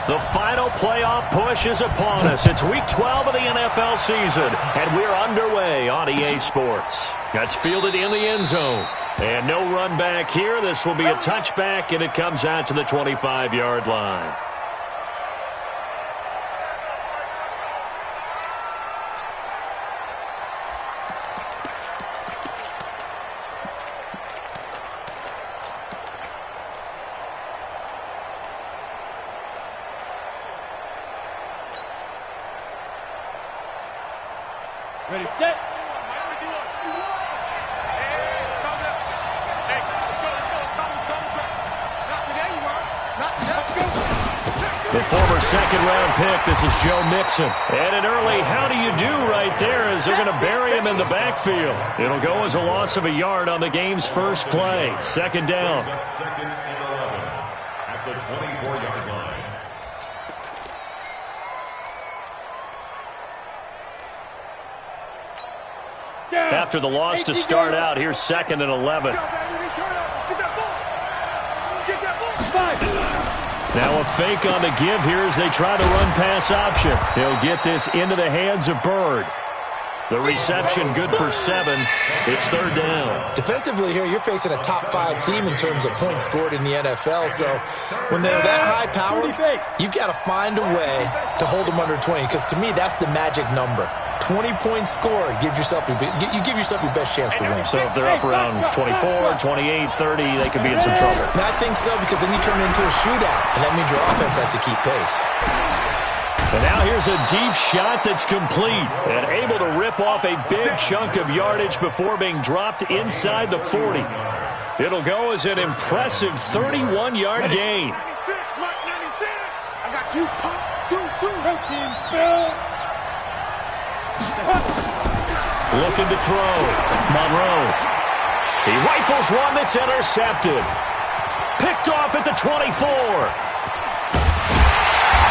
The final playoff push is upon us. It's Week 12 of the NFL season, and we're underway on EA Sports. That's fielded in the end zone. And no run back here. This will be a touchback, and it comes out to the 25-yard line. Ready, set. The former second-round pick, this is Joe Mixon. And an early how do you do right there as they're going to bury him in the backfield. It'll go as a loss of a yard on the game's first play. Second down. Second and 11 at the 24-yard line. After the loss to start out, here's second and 11. Now a fake on the give here as they try to run pass option. He'll get this into the hands of Bird. The reception good for 7. It's third down. Defensively here, you're facing a top 5 team in terms of points scored in the NFL. So when they're that high powered, you've got to find a way to hold them under 20. Because to me, that's the magic number. 20 points scored gives yourself your best chance to win. So if they're up around 24, 28, 30, they could be in some trouble. And I think so, because then you turn it into a shootout, and that means your offense has to keep pace. And now here's a deep shot that's complete and able to rip off a big chunk of yardage before being dropped inside the 40. It'll go as an impressive 31-yard gain. I got you. Go team, spill. Looking to throw. Monroe. He rifles one that's intercepted. Picked off at the 24.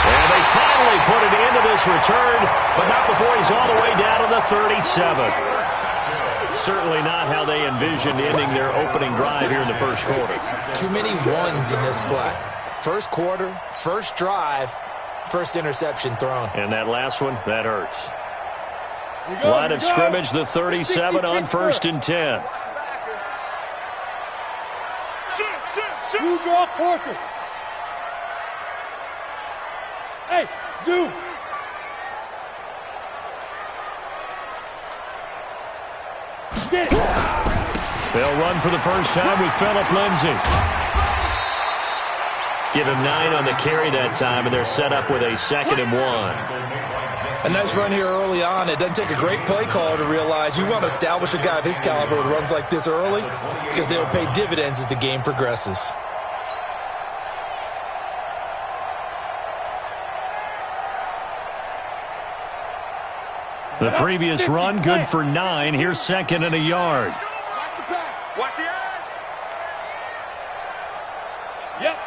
And they finally put it into this return, but not before he's all the way down to the 37. Certainly not how they envisioned ending their opening drive here in the first quarter. Too many ones in this play. First quarter, first drive, first interception thrown. And that last one, that hurts. Line of scrimmage, the 37 on 1st and 10. You draw Porker. Hey, Zoo. Get it. They'll run for the first time with Phillip Lindsay. Give him 9 on the carry that time, and they're set up with a 2nd and 1. A nice run here early on. It doesn't take a great play caller to realize you want to establish a guy of his caliber with runs like this early because they'll pay dividends as the game progresses. The previous run, good for 9. Here's 2nd and a yard. Watch the pass. Watch the eye. Yep.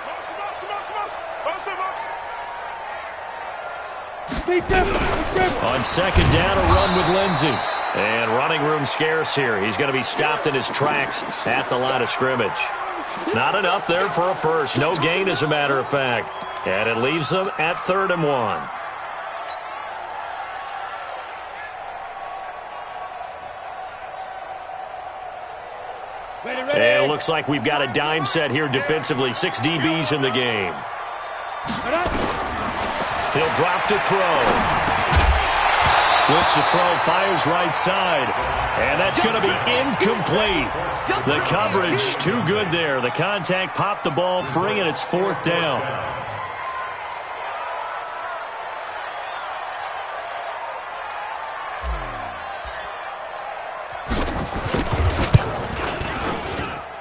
On 2nd down, a run with Lindsay. And running room scarce here. He's going to be stopped in his tracks at the line of scrimmage. Not enough there for a first. No gain, as a matter of fact. And it leaves them at 3rd and 1. And it looks like we've got a dime set here defensively. 6 DBs in the game. He'll drop to throw. Looks to throw, fires right side. And that's going to be incomplete. The coverage too good there. The contact popped the ball free, and it's 4th down.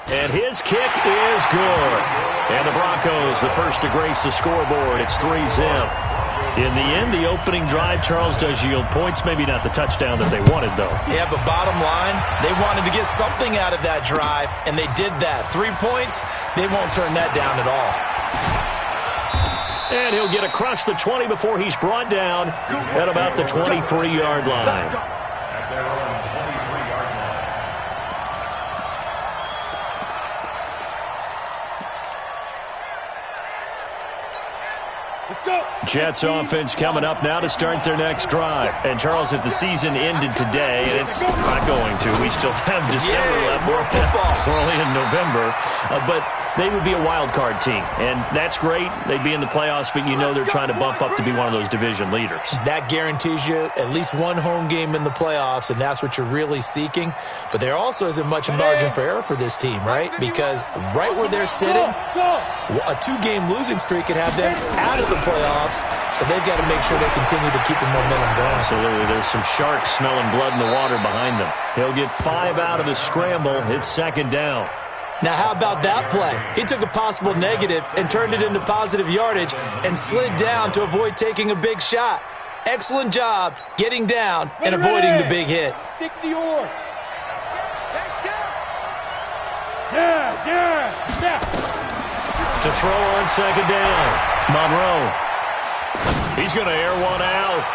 And his kick is good. And the Broncos, the first to grace the scoreboard. It's 3-zip. In the end, the opening drive, Charles, does yield points. Maybe not the touchdown that they wanted, though. Yeah, but bottom line, they wanted to get something out of that drive, and they did that. 3 points, they won't turn that down at all. And he'll get across the 20 before he's brought down at about the 23-yard line. Let's go. Jets offense coming up now to start their next drive. And, Charles, if the season ended today, and it's not going to, we still have December left. More football. We're only in November. But they would be a wild card team, and that's great. They'd be in the playoffs, but you know they're trying to bump up to be one of those division leaders. That guarantees you at least one home game in the playoffs, and that's what you're really seeking. But there also isn't much margin for error for this team, right? Because right where they're sitting, a 2-game losing streak could have them out of the playoffs, so they've got to make sure they continue to keep the momentum going. Absolutely. There's some sharks smelling blood in the water behind them. He'll get 5 out of the scramble. It's second down. Now, how about that play? He took a possible negative and turned it into positive yardage and slid down to avoid taking a big shot. Excellent job getting down and avoiding the big hit. 60 or. Yeah. To throw on second down. Monroe. He's going to air one out.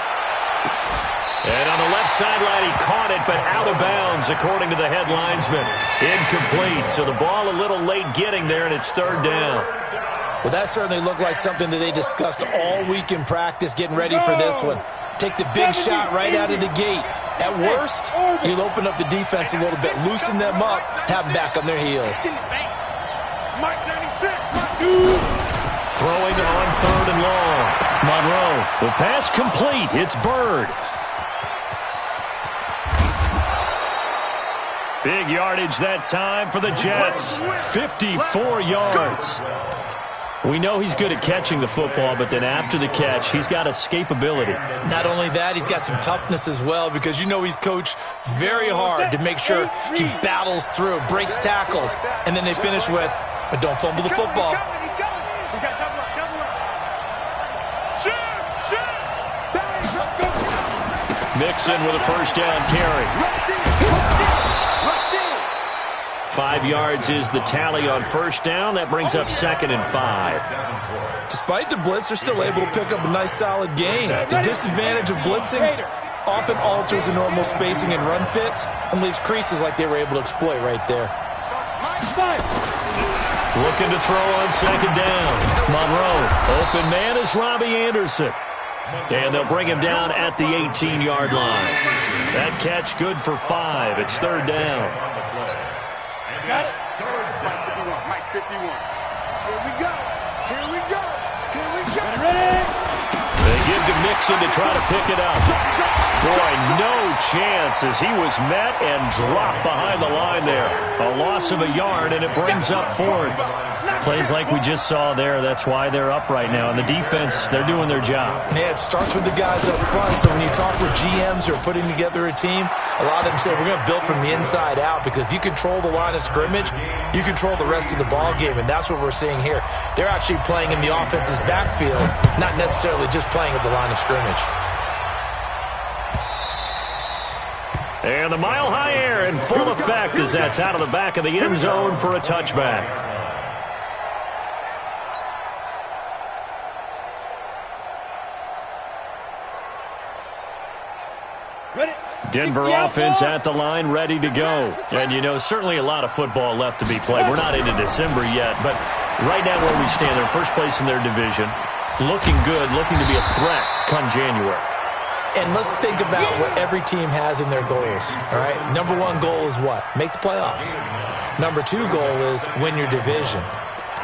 And on the left sideline, he caught it, but out of bounds, according to the head linesman. Incomplete. So the ball a little late getting there, and it's third down. Well, that certainly looked like something that they discussed all week in practice, getting ready for this one. Take the big shot right out of the gate. At worst, you'll open up the defense a little bit, loosen them up, have them back on their heels. Throwing on third and long. Monroe, the pass complete. It's Bird. Big yardage that time for the Jets. 54 yards. We know he's good at catching the football, but then after the catch, he's got escapability. Not only that, he's got some toughness as well, because you know he's coached very hard to make sure he battles through, breaks tackles, and then they finish with, but don't fumble the football. Mixon with a first down carry. 5 yards is the tally on first down. That brings up 2nd and 5. Despite the blitz, they're still able to pick up a nice, solid gain. The disadvantage of blitzing often alters the normal spacing and run fits and leaves creases like they were able to exploit right there. Looking to throw on second down. Monroe. Open man is Robbie Anderson. And they'll bring him down at the 18-yard line. That catch good for 5. It's third down. Got it? Mike 51. Here we go. Ready? They give to Mixon to try to pick it up. Boy, no chance as he was met and dropped behind the line there. A loss of a yard, and it brings up 4th. Plays like we just saw there. That's why they're up right now. And the defense, they're doing their job. Yeah, it starts with the guys up front. So when you talk with GMs who are putting together a team, a lot of them say we're going to build from the inside out, because if you control the line of scrimmage, you control the rest of the ball game, and that's what we're seeing here. They're actually playing in the offense's backfield, not necessarily just playing at the line of scrimmage. And the mile-high air in full effect as that's out of the back of the end zone for a touchback. Denver offense at the line, ready to go. And, you know, certainly a lot of football left to be played. We're not into December yet, but right now where we stand, they're first place in their division. Looking good, looking to be a threat come January. And let's think about what every team has in their goals, all right? Number 1 goal is what? Make the playoffs. Number 2 goal is win your division.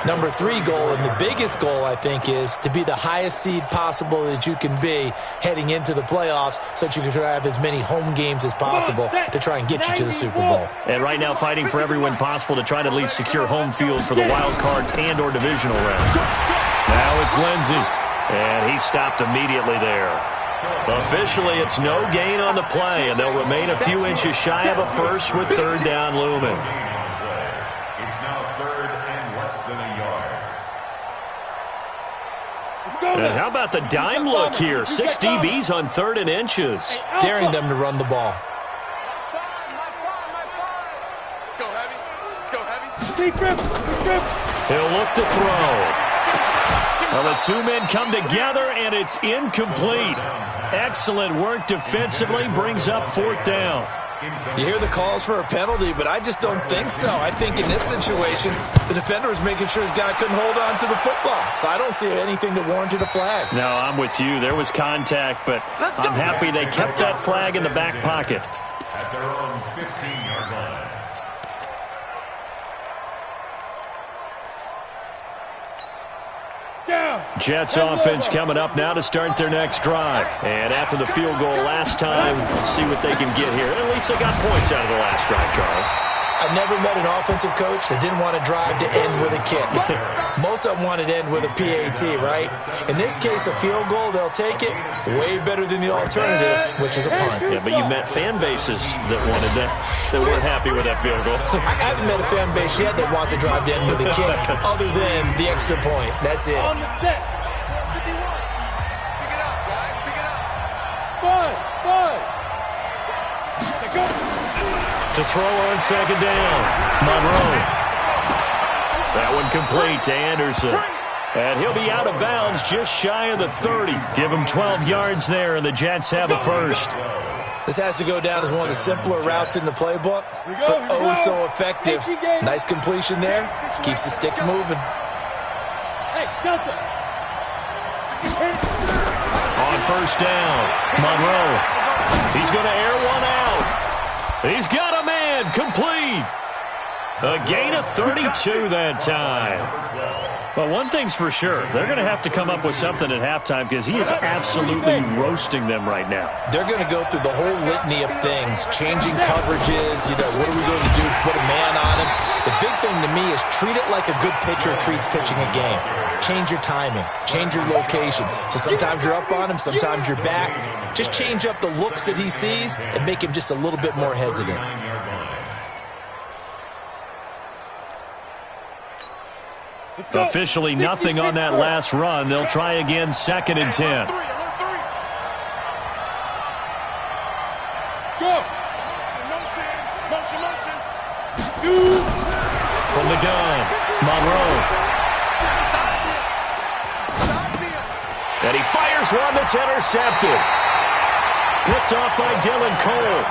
Number 3 goal, and the biggest goal, I think, is to be the highest seed possible that you can be heading into the playoffs, so that you can have as many home games as possible to try and get you to the Super Bowl. And right now fighting for every win possible to try to at least secure home field for the wild card and or divisional round. Now it's Lindsey, and he stopped immediately there. Officially, it's no gain on the play, and they'll remain a few inches shy of a first with third down looming. And how about the dime look here? 6 DBs on 3rd and inches. Daring them to run the ball. Let's go heavy. He'll look to throw. Well, the 2 men come together, and it's incomplete. Excellent work defensively, brings up 4th down. You hear the calls for a penalty, but I just don't think so. I think in this situation, the defender was making sure his guy couldn't hold on to the football. So I don't see anything that warranted a flag. No, I'm with you. There was contact, but I'm happy they kept that flag in the back pocket. At their own 15-yard line. Jets offense coming up now to start their next drive. And after the field goal last time, see what they can get here. At least they got points out of the last drive, Charles. I never met an offensive coach that didn't want to drive to end with a kick. Most of them wanted to end with a PAT, right? In this case, a field goal, they'll take it. Way better than the alternative, which is a punt. Yeah, but you met fan bases that wanted that, that weren't happy with that field goal. I haven't met a fan base yet that wants to drive to end with a kick, other than the extra point. That's it. On the set. 51. Pick it up, guys. Pick it up. Five. Go. To throw on second down, Monroe. That one complete to Anderson. And he'll be out of bounds just shy of the 30. Give him 12 yards there, and the Jets have a first. This has to go down as one of the simpler routes in the playbook, but oh so effective. Nice completion there. Keeps the sticks moving. Hey, Delta. On first down, Monroe. He's going to air one out. He's got a man, complete. A gain of 32 that time. But one thing's for sure, they're going to have to come up with something at halftime because he is absolutely roasting them right now. They're going to go through the whole litany of things, changing coverages, what are we going to do to put a man on him? The big thing to me is treat it like a good pitcher treats pitching a game. Change your timing, change your location. So sometimes you're up on him, sometimes you're back. Just change up the looks that he sees and make him just a little bit more hesitant. Officially nothing on that last run. They'll try again, 2nd and 10. Go. Motion. From the gun, Monroe. And he fires one that's intercepted. Picked off by Dylan Cole.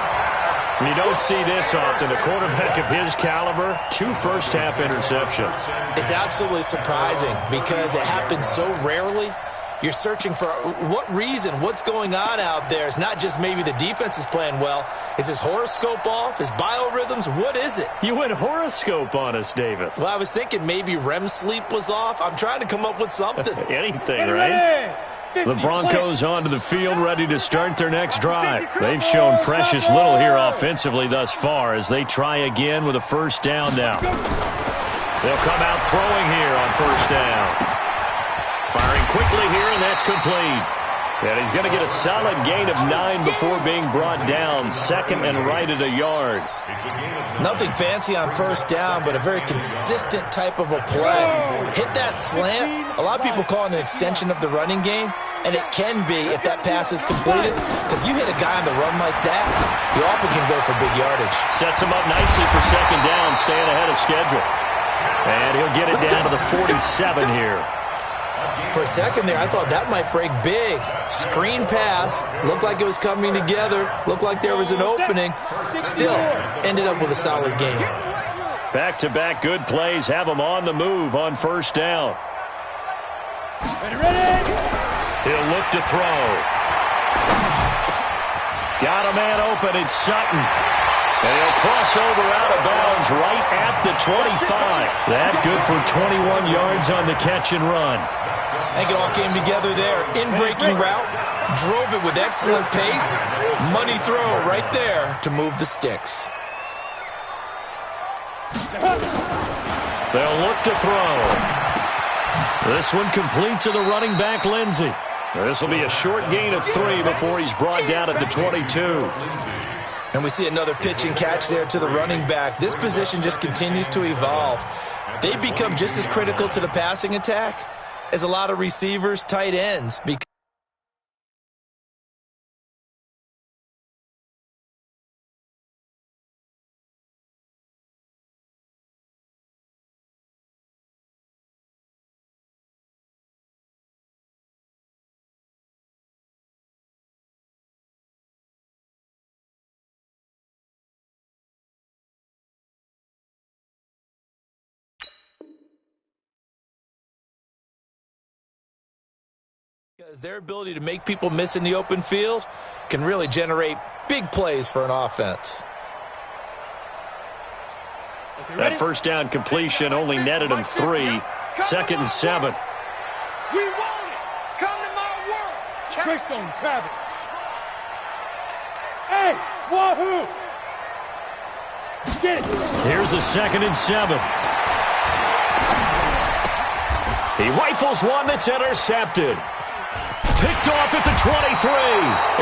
You don't see this often. A quarterback of his caliber, 2 first-half interceptions. It's absolutely surprising because it happens so rarely. You're searching for what reason, what's going on out there. It's not just maybe the defense is playing well. Is his horoscope off? His biorhythms? What is it? You went horoscope on us, David. Well, I was thinking maybe REM sleep was off. I'm trying to come up with something. Anything, right? The Broncos onto the field, ready to start their next drive. They've shown precious little here offensively thus far as they try again with a first down now. They'll come out throwing here on first down. Firing quickly here, and that's complete. And he's going to get a solid gain of 9 before being brought down. 2nd and right at a yard. Nothing fancy on first down, but a very consistent type of a play. Hit that slant. A lot of people call it an extension of the running game, and it can be if that pass is completed, because you hit a guy on the run like that, you often can go for big yardage. Sets him up nicely for 2nd down, staying ahead of schedule. And he'll get it down to the 47 here. For a second there, I thought that might break big. Screen pass. Looked like it was coming together. Looked like there was an opening. Still, ended up with a solid game. Back-to-back good plays have him on the move on first down. Ready? He'll look to throw. Got a man open. It's Sutton. And he'll cross over out of bounds right at the 25. That good for 21 yards on the catch and run. I think it all came together there. In-breaking route. Drove it with excellent pace. Money throw right there to move the sticks. They'll look to throw. This one complete to the running back, Lindsey. This will be a short gain of 3 before he's brought down at the 22. And we see another pitch and catch there to the running back. This position just continues to evolve. They become just as critical to the passing attack as a lot of receivers, tight ends. Because their ability to make people miss in the open field can really generate big plays for an offense. That first down completion only netted him 3. 2nd and 7. We want it. Come to my world. Greystone Travis. Hey, wahoo! Get it. Here's a 2nd and 7. He rifles one that's intercepted. Picked off at the 23.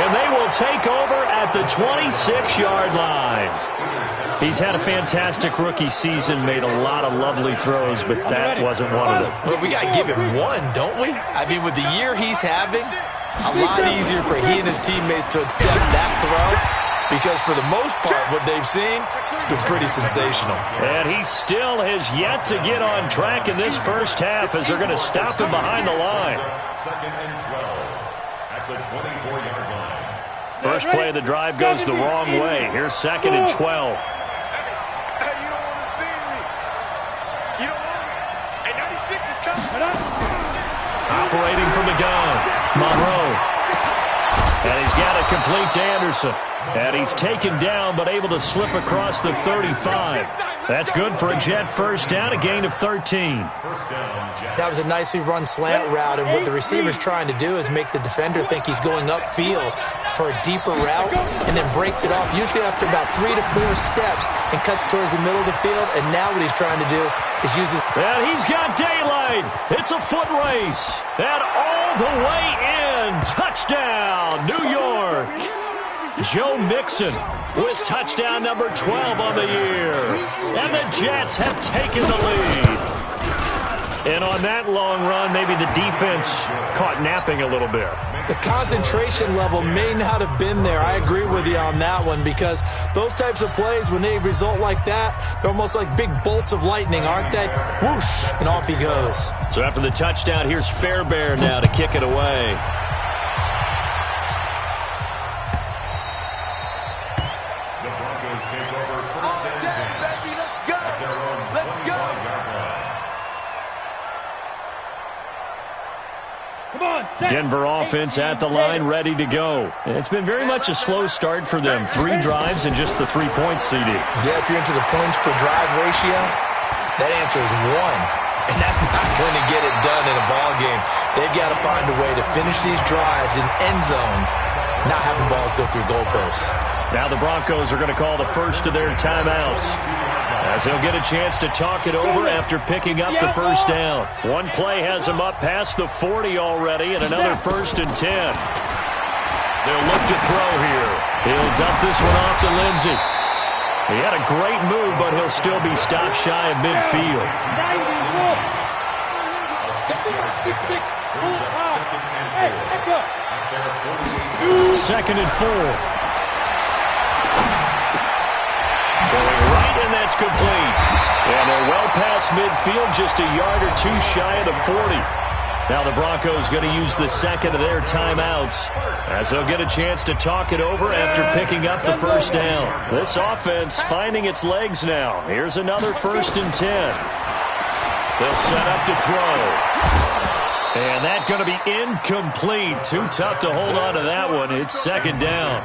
And they will take over at the 26-yard line. He's had a fantastic rookie season, made a lot of lovely throws, but that wasn't one of them. Well, we got to give him one, don't we? I mean, with the year he's having, a lot easier for he and his teammates to accept that throw because for the most part, what they've seen, it's been pretty sensational. And he still has yet to get on track in this first half as they're going to stop him behind the line. 2nd and 12 at the 24-yard line. First play of the drive goes the wrong way. Here's 2nd and 12. Operating from the gun, Monroe. And he's got it complete to Anderson. And he's taken down but able to slip across the 35. That's good for a Jet first down, a gain of 13. That was a nicely run slant route, and what the receiver's trying to do is make the defender think he's going upfield for a deeper route and then breaks it off, usually after about 3 to 4 steps, and cuts towards the middle of the field. And now what he's trying to do is use his... And he's got daylight. It's a foot race. And all the way in. Touchdown, New York. Joe Mixon with touchdown number 12 on the year. And the Jets have taken the lead. And on that long run, maybe the defense caught napping a little bit. The concentration level may not have been there. I agree with you on that one because those types of plays, when they result like that, they're almost like big bolts of lightning, aren't they? Whoosh, and off he goes. So after the touchdown, here's Fairbairn now to kick it away. The Broncos take over first and 10 at their own 25-yard line. Denver offense at the line, ready to go. It's been very much a slow start for them. 3 drives and just the 3-point CD. Yeah, if you're into the points per drive ratio, that answer is 1. And that's not going to get it done in a ball game. They've got to find a way to finish these drives in end zones, not having balls go through goalposts. Now the Broncos are going to call the first of their timeouts, as they'll get a chance to talk it over after picking up the first down. One play has him up past the 40 already, and another 1st and 10. They'll look to throw here. He'll dump this one off to Lindsey. He had a great move, but he'll still be stopped shy of midfield. 2nd and 4. Throwing right, and that's complete. And they're well past midfield, just a yard or 2 shy of the 40. Now the Broncos going to use the second of their timeouts, as they'll get a chance to talk it over after picking up the first down. This offense finding its legs now. Here's another 1st and 10. They'll set up to throw. And that's going to be incomplete. Too tough to hold on to that one. It's 2nd down.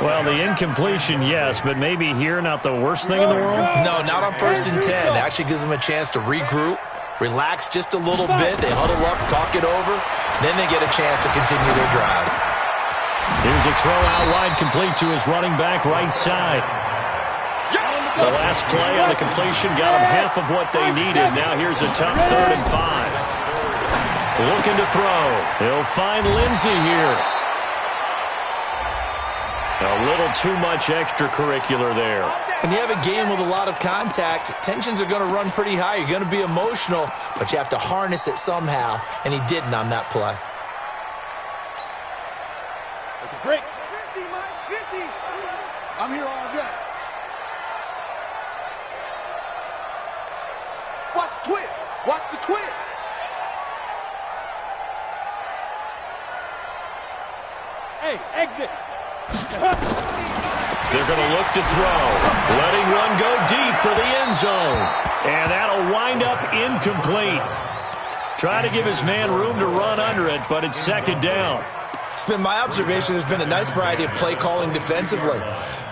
Well, the incompletion, yes, but maybe here not the worst thing in the world? No, not on 1st and 10. It actually gives them a chance to regroup, relax just a little bit. They huddle up, talk it over. Then they get a chance to continue their drive. Here's a throw out wide, complete to his running back right side. The last play on the completion got them half of what they needed. Now here's a tough 3rd and 5. Looking to throw. He'll find Lindsey here. A little too much extracurricular there. When you have a game with a lot of contact, tensions are going to run pretty high. You're going to be emotional, but you have to harness it somehow, and he didn't on that play. Break. 50, Mike, 50. I'm here all day. Watch the twist. Watch the twist. Hey, exit. They're going to look to throw. Letting one go deep for the end zone. And that'll wind up incomplete. Trying to give his man room to run under it, but it's second down. It's been my observation there's been a nice variety of play calling defensively.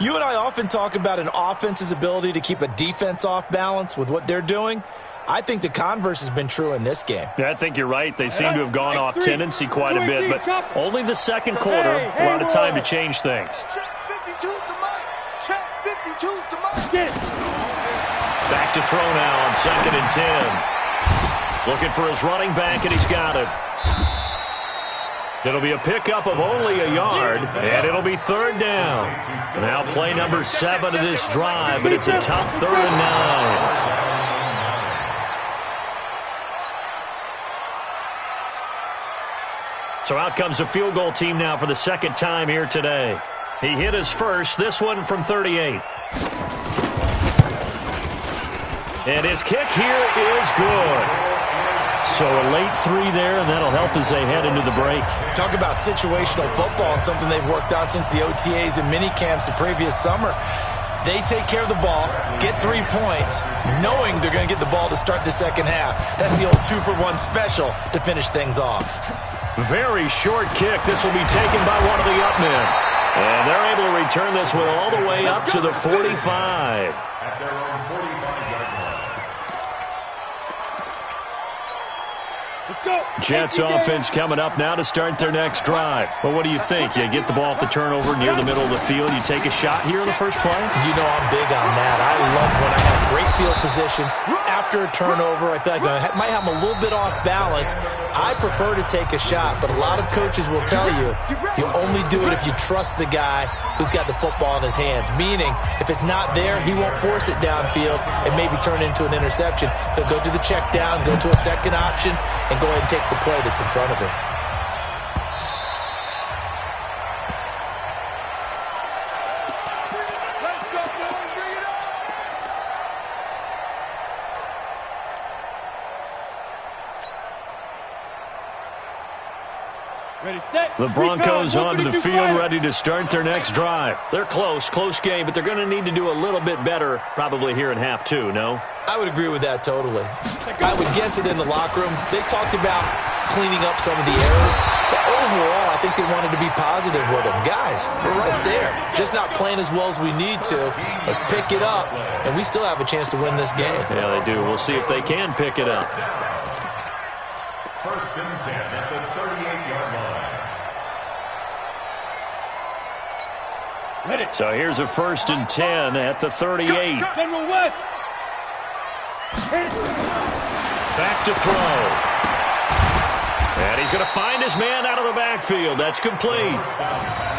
You and I often talk about an offense's ability to keep a defense off balance with what they're doing. I think the converse has been true in this game. Yeah, I think you're right. They seem to have gone off tendency quite a bit, but only the second quarter, a lot of time to change things. Back to throw now on 2nd and 10. Looking for his running back, and he's got it. It'll be a pickup of only a yard, and it'll be 3rd down. Now play number 7 of this drive, but it's a tough 3rd and 9. So out comes a field goal team now for the second time here today. He hit his first, this one from 38. And his kick here is good. So a late 3 there, and that'll help as they head into the break. Talk about situational football and something they've worked on since the OTAs and mini camps the previous summer. They take care of the ball, get 3 points, knowing they're going to get the ball to start the second half. That's the old 2-for-1 special to finish things off. Very short kick. This will be taken by one of the up men. And they're able to return this one all the way up to the 45. At their own 45-yard line. Jets offense coming up now to start their next drive. Well, what do you think? You get the ball off the turnover near the middle of the field. You take a shot here in the first play? You know I'm big on that. I love when I have great field position. After a turnover, I feel like I might have them a little bit off balance. I prefer to take a shot, but a lot of coaches will tell you only do it if you trust the guy who's got the football in his hands. Meaning, if it's not there, he won't force it downfield and maybe turn into an interception. He'll go to the check down, go to a second option, and go ahead and take the play that's in front of him. The Broncos onto the field, ready to start their next drive. They're close game, but they're going to need to do a little bit better probably here in half 2, no? I would agree with that totally. I would guess it in the locker room. They talked about cleaning up some of the errors, but overall, I think they wanted to be positive with them. Guys, we're right there. Just not playing as well as we need to. Let's pick it up, and we still have a chance to win this game. Yeah, they do. We'll see if they can pick it up. 1st and 10 at the 38-yard line. So here's a 1st and 10 at the 38. General West. Back to throw. And he's going to find his man out of the backfield. That's complete.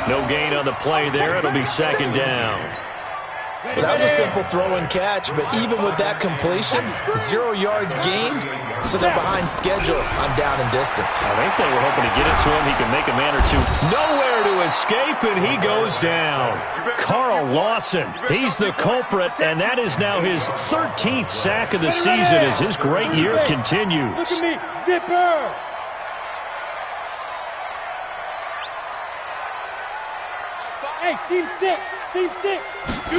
No gain on the play there. It'll be 2nd down. Well, that was a simple throw and catch, but even with that completion, 0 yards gained, so they're behind schedule on down and distance. I think they were hoping to get it to him. He can make a man or two. Nowhere to escape, and he goes down. Carl Lawson, he's the culprit, and that is now his 13th sack of the season as his great year continues. Look at me, zipper. Hey, team 6. Team 6. 2.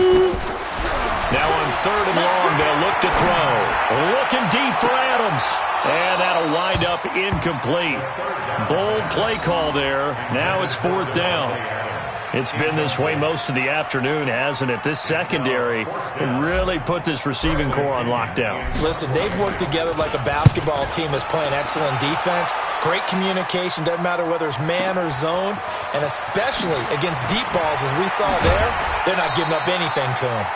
Now on 3rd and long, they'll look to throw. Looking deep for Adams. And that'll wind up incomplete. Bold play call there. Now it's 4th down. It's been this way most of the afternoon, hasn't it? This secondary really put this receiving core on lockdown. Listen, they've worked together like a basketball team that's playing excellent defense. Great communication, doesn't matter whether it's man or zone. And especially against deep balls, as we saw there, they're not giving up anything to them.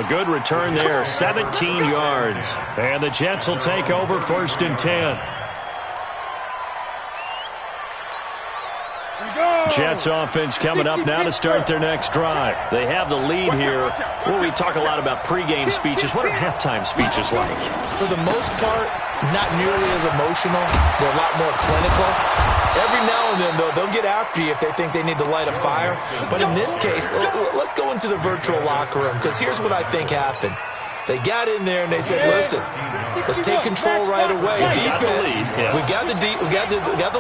A good return there, 17 yards. And the Jets will take over 1st and 10. Jets offense coming up now to start their next drive. They have the lead here. Well, we talk a lot about pregame speeches. What are halftime speeches like? For the most part, not nearly as emotional. They're a lot more clinical. Every now and then, though, they'll get after you if they think they need to light a fire. But in this case, let's go into the virtual locker room, because here's what I think happened. They got in there and they said, listen, let's take control right away. Defense, we got the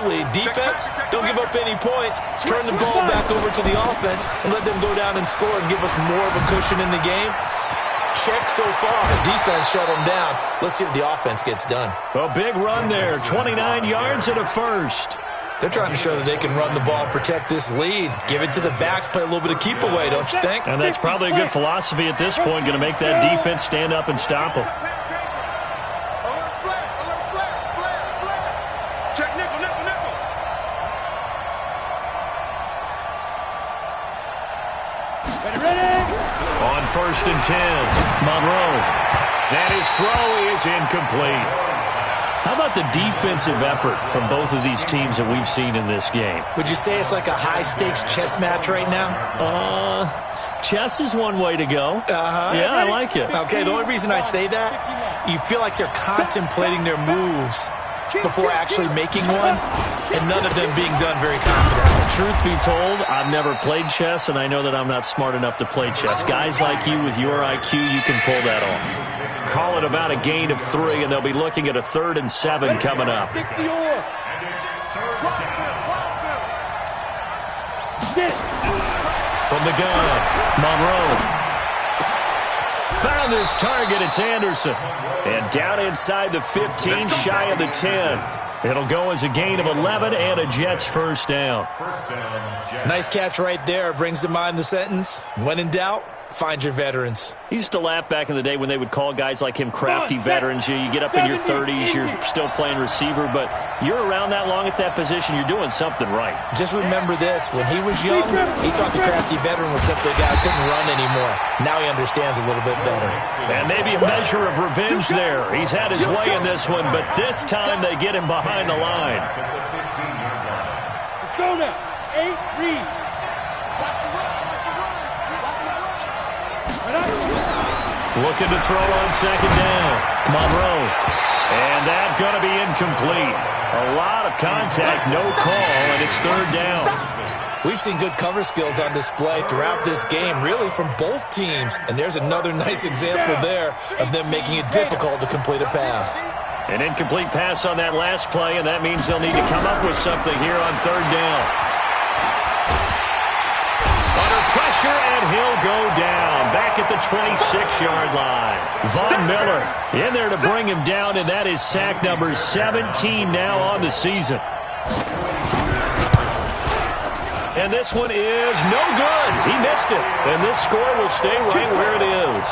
lead. Defense, don't give up any points. Turn the ball back over to the offense and let them go down and score and give us more of a cushion in the game. check so far. The defense shut them down. Let's see if the offense gets done. A big run there, 29 yards and a first. They're trying to show that they can run the ball and protect this lead. Give it to the backs, play a little bit of keep away, don't you think? And that's probably a good philosophy at this point, going to make that defense stand up and stop them. Check nickel, nickel, nickel. Ready? On 1st and 10, Monroe. And his throw is incomplete. How about the defensive effort from both of these teams that we've seen in this game? Would you say it's like a high-stakes chess match right now? Chess is one way to go. Yeah, I like it. Okay, the only reason I say that, you feel like they're contemplating their moves before actually making one, and none of them being done very confidently. Truth be told, I've never played chess, and I know that I'm not smart enough to play chess. Guys like you with your IQ, you can pull that off. Call it about a gain of 3, and they'll be looking at a 3rd and 7 coming up. From the gun, Monroe. Found his target, it's Anderson. And down inside the 15, shy of the 10. It'll go as a gain of 11 and a Jets first down. Nice catch right there. Brings to mind the sentence, when in doubt, find your veterans. He used to laugh back in the day when they would call guys like him crafty veterans. You get up in your 30s, you're still playing receiver, but you're around that long at that position, you're doing something right. Just remember this, when he was young, he thought the crafty veteran was simply a guy who couldn't run anymore. Now he understands a little bit better. And maybe a measure of revenge there. He's had his way in this one, but this time they get him behind the line. Let's go now. 8, read. Looking to throw on 2nd down. Monroe. And that's going to be incomplete. A lot of contact, no call, and it's 3rd down. We've seen good cover skills on display throughout this game, really from both teams. And there's another nice example there of them making it difficult to complete a pass. An incomplete pass on that last play, and that means they'll need to come up with something here on 3rd down. Under pressure, and he'll go down. Back at the 26-yard line. Von Miller in there to bring him down, and that is sack number 17 now on the season. And this one is no good. He missed it. And this score will stay right where it is.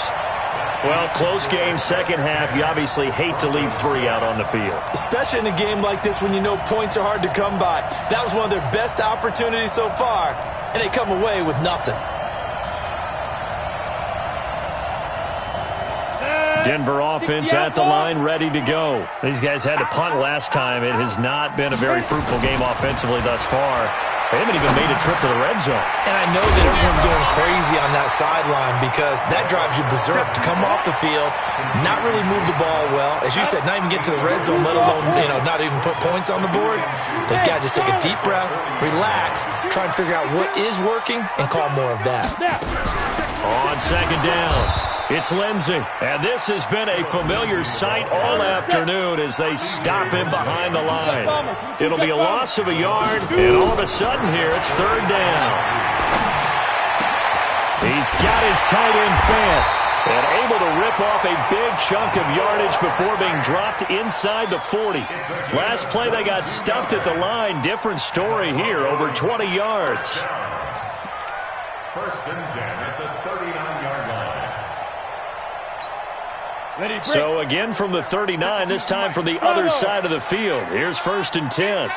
Well, close game, second half. You obviously hate to leave 3 out on the field. Especially in a game like this when you know points are hard to come by. That was one of their best opportunities so far, and they come away with nothing. Denver offense at the line, ready to go. These guys had to punt last time. It has not been a very fruitful game offensively thus far. They haven't even made a trip to the red zone. And I know that everyone's going crazy on that sideline because that drives you berserk to come off the field, not really move the ball well. As you said, not even get to the red zone, let alone, not even put points on the board. They've got to just take a deep breath, relax, try and figure out what is working, and call more of that. On 2nd down, it's Lindsey. And this has been a familiar sight all afternoon as they stop him behind the line. It'll be a loss of a yard, and all of a sudden here, it's 3rd down. He's got his tight end fed and able to rip off a big chunk of yardage before being dropped inside the 40. Last play, they got stuffed at the line. Different story here, over 20 yards. 1st and 10 at the 39-yard line. So again from the 39, this time from the other side of the field. Here's 1st and 10.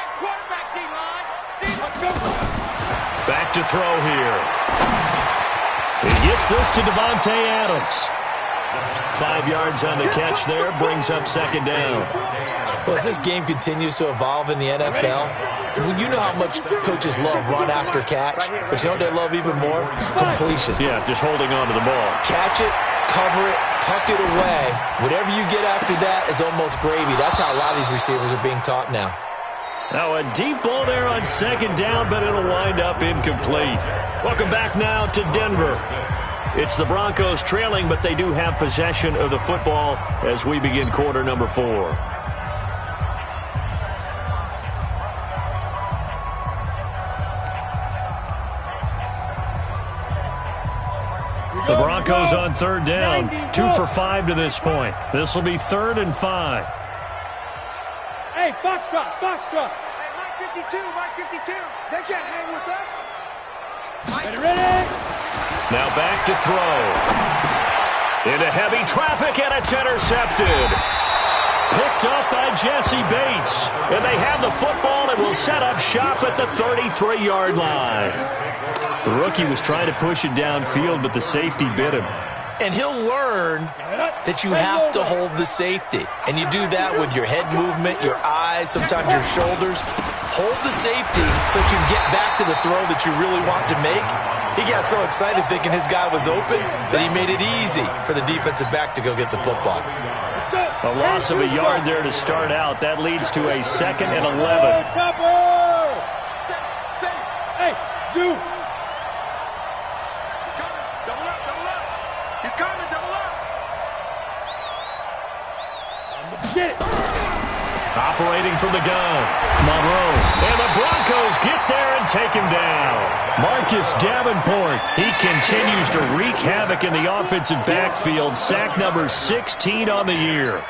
Back to throw here. He gets this to Devontae Adams. 5 yards on the catch there, brings up 2nd down. Well, as this game continues to evolve in the NFL, you know how much coaches love run after catch, but you know what they love even more? Completion. Yeah, just holding on to the ball. Catch it, cover it, tuck it away. Whatever you get after that is almost gravy. That's how a lot of these receivers are being taught now. Now a deep ball there on 2nd down, but it'll wind up incomplete. Welcome back now to Denver. It's the Broncos trailing, but they do have possession of the football as we begin quarter number 4. The Broncos on third down, 2 for 5 to this point. This will be 3rd and 5. Hey, Foxtrot, Foxtrot. Hey, Mike 52, Mike 52. They can't hang with us. Ready? Now back to throw. Into heavy traffic, and it's intercepted. Picked up by Jesse Bates. And they have the football and will set up shop at the 33-yard line. The rookie was trying to push it downfield, but the safety bit him. And he'll learn that you have to hold the safety. And you do that with your head movement, your eyes, sometimes your shoulders. Hold the safety so that you can get back to the throw that you really want to make. He got so excited thinking his guy was open that he made it easy for the defensive back to go get the football. A loss of a yard there to start out. That leads to a 2nd and 11. Hey, Zoo. Double up, double up. He's coming, double up. Get it. Operating from the gun, Monroe. And the Broncos get there and take him down. Marcus Davenport, he continues to wreak havoc in the offensive backfield. Sack number 16 on the year.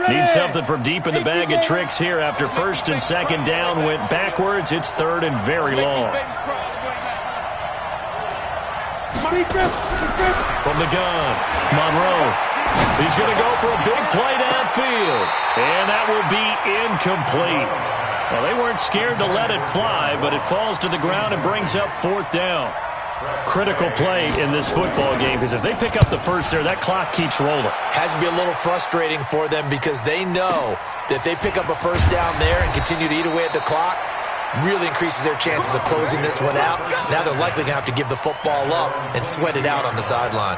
Need something from deep in the bag of tricks here after 1st and 2nd down went backwards. It's 3rd and very long. From the gun, Monroe. He's going to go for a big play downfield. And that will be incomplete. Well, they weren't scared to let it fly, but it falls to the ground and brings up 4th down. Critical play in this football game, because if they pick up the first there, that clock keeps rolling. Has to be a little frustrating for them because they know that they pick up a 1st down there and continue to eat away at the clock. Really increases their chances of closing this one out. Now they're likely going to have to give the football up and sweat it out on the sideline.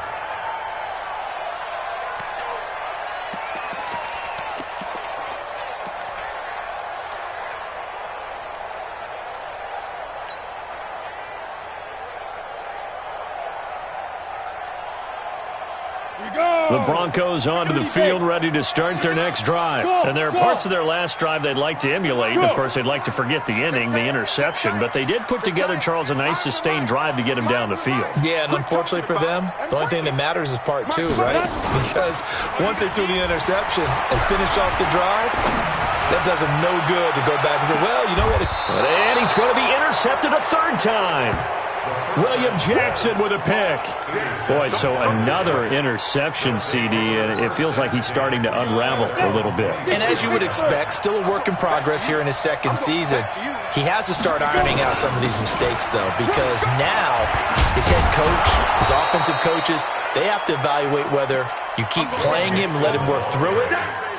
The Broncos onto the field, ready to start their next drive. And there are parts of their last drive they'd like to emulate. Of course, they'd like to forget the inning, the interception. But they did put together, Charles, a nice sustained drive to get him down the field. Yeah, and unfortunately for them, the only thing that matters is part 2, right? Because once they threw the interception and finished off the drive, that does them no good to go back and say, well, you know what? And he's going to be intercepted a 3rd time. William Jackson with a pick. Boy, so another interception, CD, and it feels like he's starting to unravel a little bit. And as you would expect, still a work in progress here in his 2nd season. He has to start ironing out some of these mistakes, though, because now his head coach, his offensive coaches, they have to evaluate whether you keep playing him and let him work through it,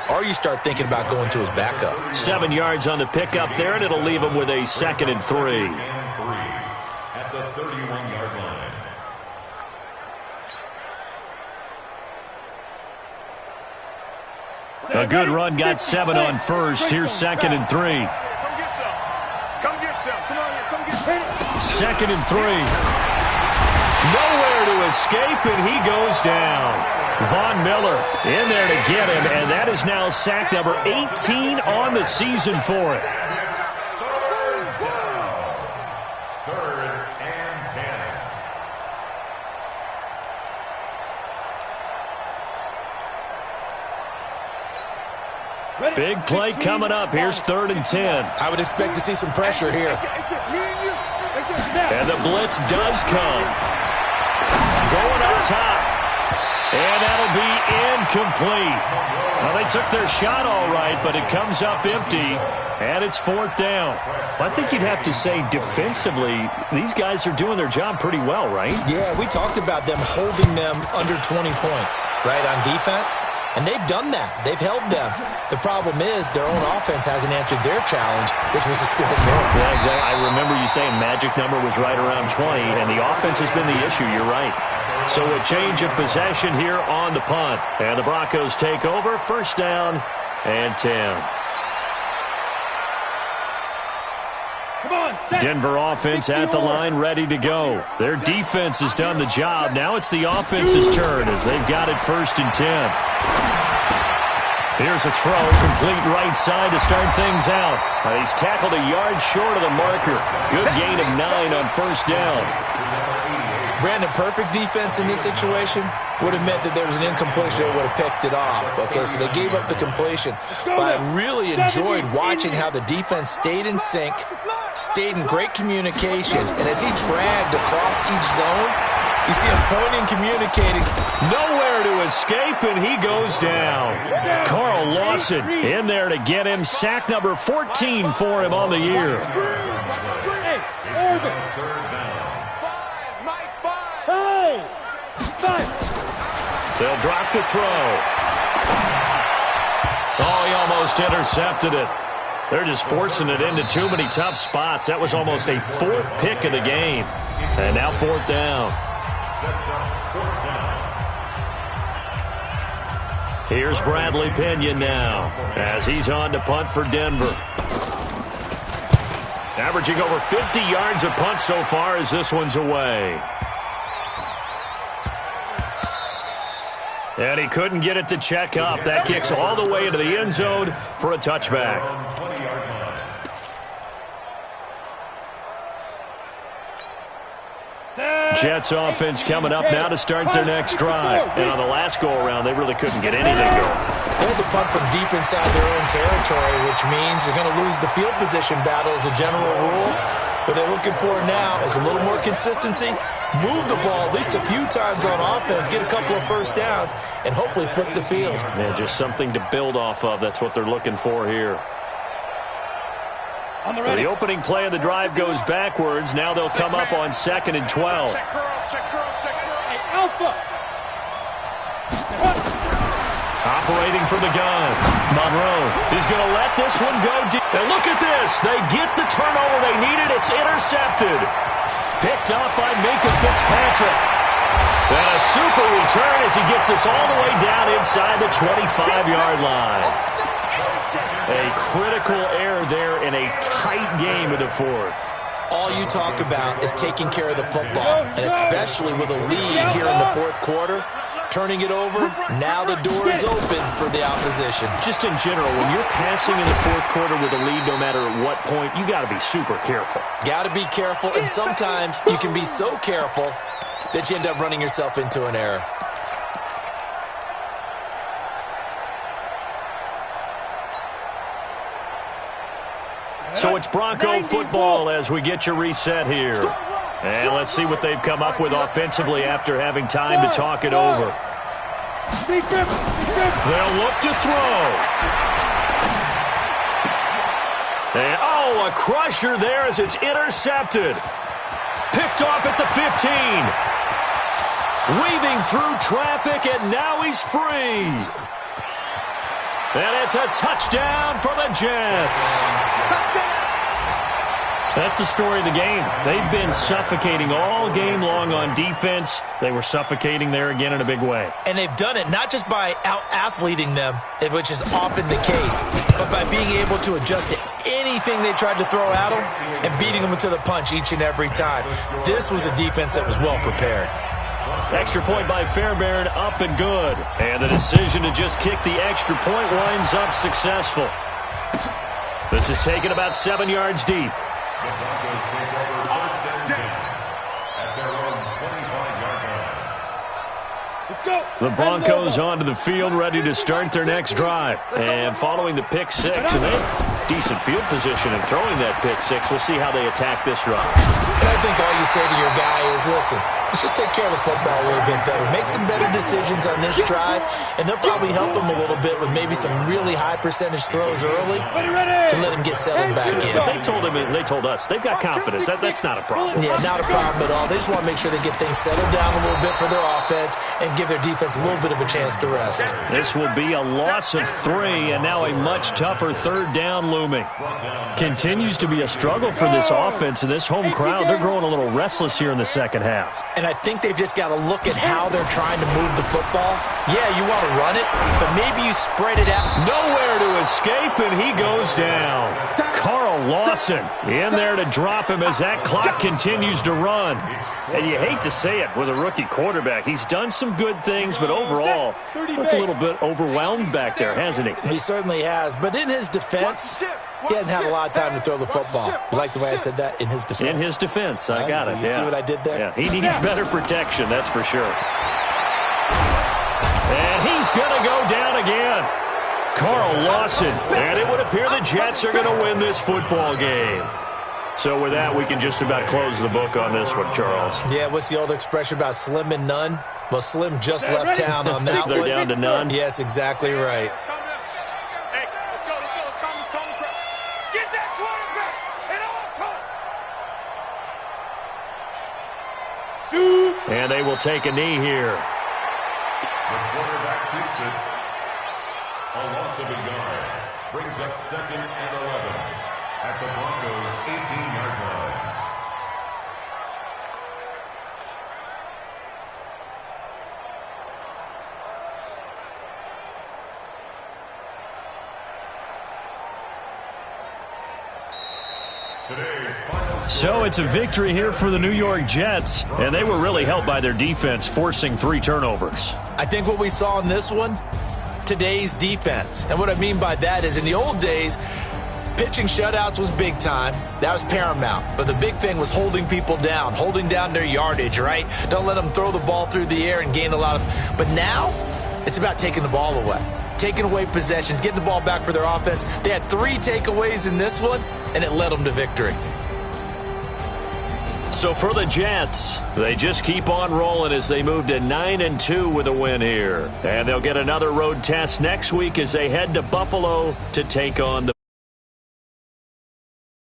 or you start thinking about going to his backup. 7 yards on the pickup there, and it'll leave him with a 2nd and 3. At the 31-yard line. A good run, got 7 on first. Here's 2nd and 3. Come get some. Come on here. Come get some. 2nd and 3. Nowhere to escape, and he goes down. Von Miller in there to get him, and that is now sack number 18 on the season for it. Big play coming up. Here's 3rd and 10. I would expect to see some pressure here. It's just me and you. It's just me. And the blitz does come. Going up top. And that'll be incomplete. Well, they took their shot all right, but it comes up empty, and it's 4th down. Well, I think you'd have to say defensively, these guys are doing their job pretty well, right? Yeah, we talked about them holding them under 20 points, right, on defense. And they've done that. They've held them. The problem is their own offense hasn't answered their challenge, which was to score more. Yeah, exactly. I remember you saying magic number was right around 20, and the offense has been the issue. You're right. So a change of possession here on the punt. And the Broncos take over. 1st down and 10. Denver offense at the line, ready to go. Their defense has done the job. Now it's the offense's turn as they've got it 1st and 10. Here's a throw, complete right side to start things out. He's tackled a yard short of the marker. Good gain of 9 on first down. Brandon, perfect defense in this situation would have meant that there was an incompletion. They would have picked it off. Okay, so they gave up the completion. But I really enjoyed watching how the defense stayed in sync, stayed in great communication, and as he dragged across each zone, you see him pointing, communicating. Nowhere to escape, and he goes down. Carl Lawson in there to get him. Sack number 14 for him on the year. Hey, Oregon. Five. They'll drop the throw. Oh, he almost intercepted it. They're just forcing it into too many tough spots. That was almost a 4th pick of the game. And now 4th down. Here's Bradley Pena now as he's on to punt for Denver. Averaging over 50 yards a punt so far as this one's away. And he couldn't get it to check up. That kicks all the way into the end zone for a touchback. Jets offense coming up now to start their next drive. And on the last go-around, they really couldn't get anything going. They had to punt from deep inside their own territory, which means you're going to lose the field position battle as a general rule. What they're looking for now is a little more consistency, move the ball at least a few times on offense, get a couple of first downs, and hopefully flip the field. Yeah, just something to build off of. That's what they're looking for here. So the opening play of the drive goes backwards. Now they'll come up on 2nd and 12. Check curl. Hey, Alpha. Operating from the gun. Monroe is going to let this one go deep. And look at this. They get the turnover they needed. It's intercepted. Picked up by Minka Fitzpatrick. And a super return as he gets us all the way down inside the 25-yard line. A critical error there in a tight game of the 4th. All you talk about is taking care of the football, and especially with a lead here in the 4th quarter, turning it over, now the door is open for the opposition. Just in general, when you're passing in the 4th quarter with a lead, no matter at what point, you got to be super careful. Got to be careful, and sometimes you can be so careful that you end up running yourself into an error. So it's Bronco football as we get your reset here. And let's see what they've come up with offensively after having time to talk it over. They'll look to throw. And, oh, a crusher there as it's intercepted. Picked off at the 15. Weaving through traffic, and now he's free. And it's a touchdown for the Jets. That's the story of the game. They've been suffocating all game long on defense. They were suffocating there again in a big way. And they've done it not just by out-athleting them, which is often the case, but by being able to adjust to anything they tried to throw at them and beating them into the punch each and every time. This was a defense that was well prepared. Extra point by Fairbairn, up and good. And the decision to just kick the extra point winds up successful. This is taken about 7 yards deep. The Broncos take over 1st and 10 at their own 25-yard line. Let's go. The Broncos onto the field, ready to start their next drive. And following the pick 6, and they have decent field position in throwing that pick 6. We'll see how they attack this drive. And I think all you say to your guy is, listen, let's just take care of the football a little bit better. Make some better decisions on this drive, and they'll probably help him a little bit with maybe some really high percentage throws early to let him get settled back in. But they told us they've got confidence. That's not a problem. Yeah, not a problem at all. They just want to make sure they get things settled down a little bit for their offense and give their defense a little bit of a chance to rest. This will be a loss of 3, and now a much tougher 3rd down looming. Continues to be a struggle for this offense and this home crowd. They're growing a little restless here in the second half. And I think they've just got to look at how they're trying to move the football. Yeah, you want to run it, but maybe you spread it out. Nowhere to escape, and he goes down. Carl Lawson in there to drop him as that clock continues to run. And you hate to say it with a rookie quarterback. He's done some good things, but overall, looked a little bit overwhelmed back there, hasn't he? He certainly has. But in his defense, he hasn't had a lot of time to throw the football. You like the way I said that? In his defense. In his defense. I got it. You see what I did there? Yeah, he needs better protection, that's for sure. And he's going to go down again. Carl Lawson. And it would appear the Jets are going to win this football game. So with that, we can just about close the book on this one, Charles. Yeah, what's the old expression about slim and none? Well, Slim just left town on that one. They're down to none? Yes, exactly right. And they will take a knee here. The quarterback keeps it. A loss of a yard. Brings up 2nd and 11 at the Broncos' 18-yard line. So it's a victory here for the New York Jets, and they were really helped by their defense, forcing 3 turnovers. I think what we saw in this one, today's defense. And what I mean by that is in the old days, pitching shutouts was big time. That was paramount. But the big thing was holding people down, holding down their yardage, right? Don't let them throw the ball through the air and gain a lot of... But now, it's about taking the ball away. Taking away possessions, getting the ball back for their offense. They had 3 takeaways in this one, and it led them to victory. So for the Jets, they just keep on rolling as they move to 9-2 with a win here. And they'll get another road test next week as they head to Buffalo to take on the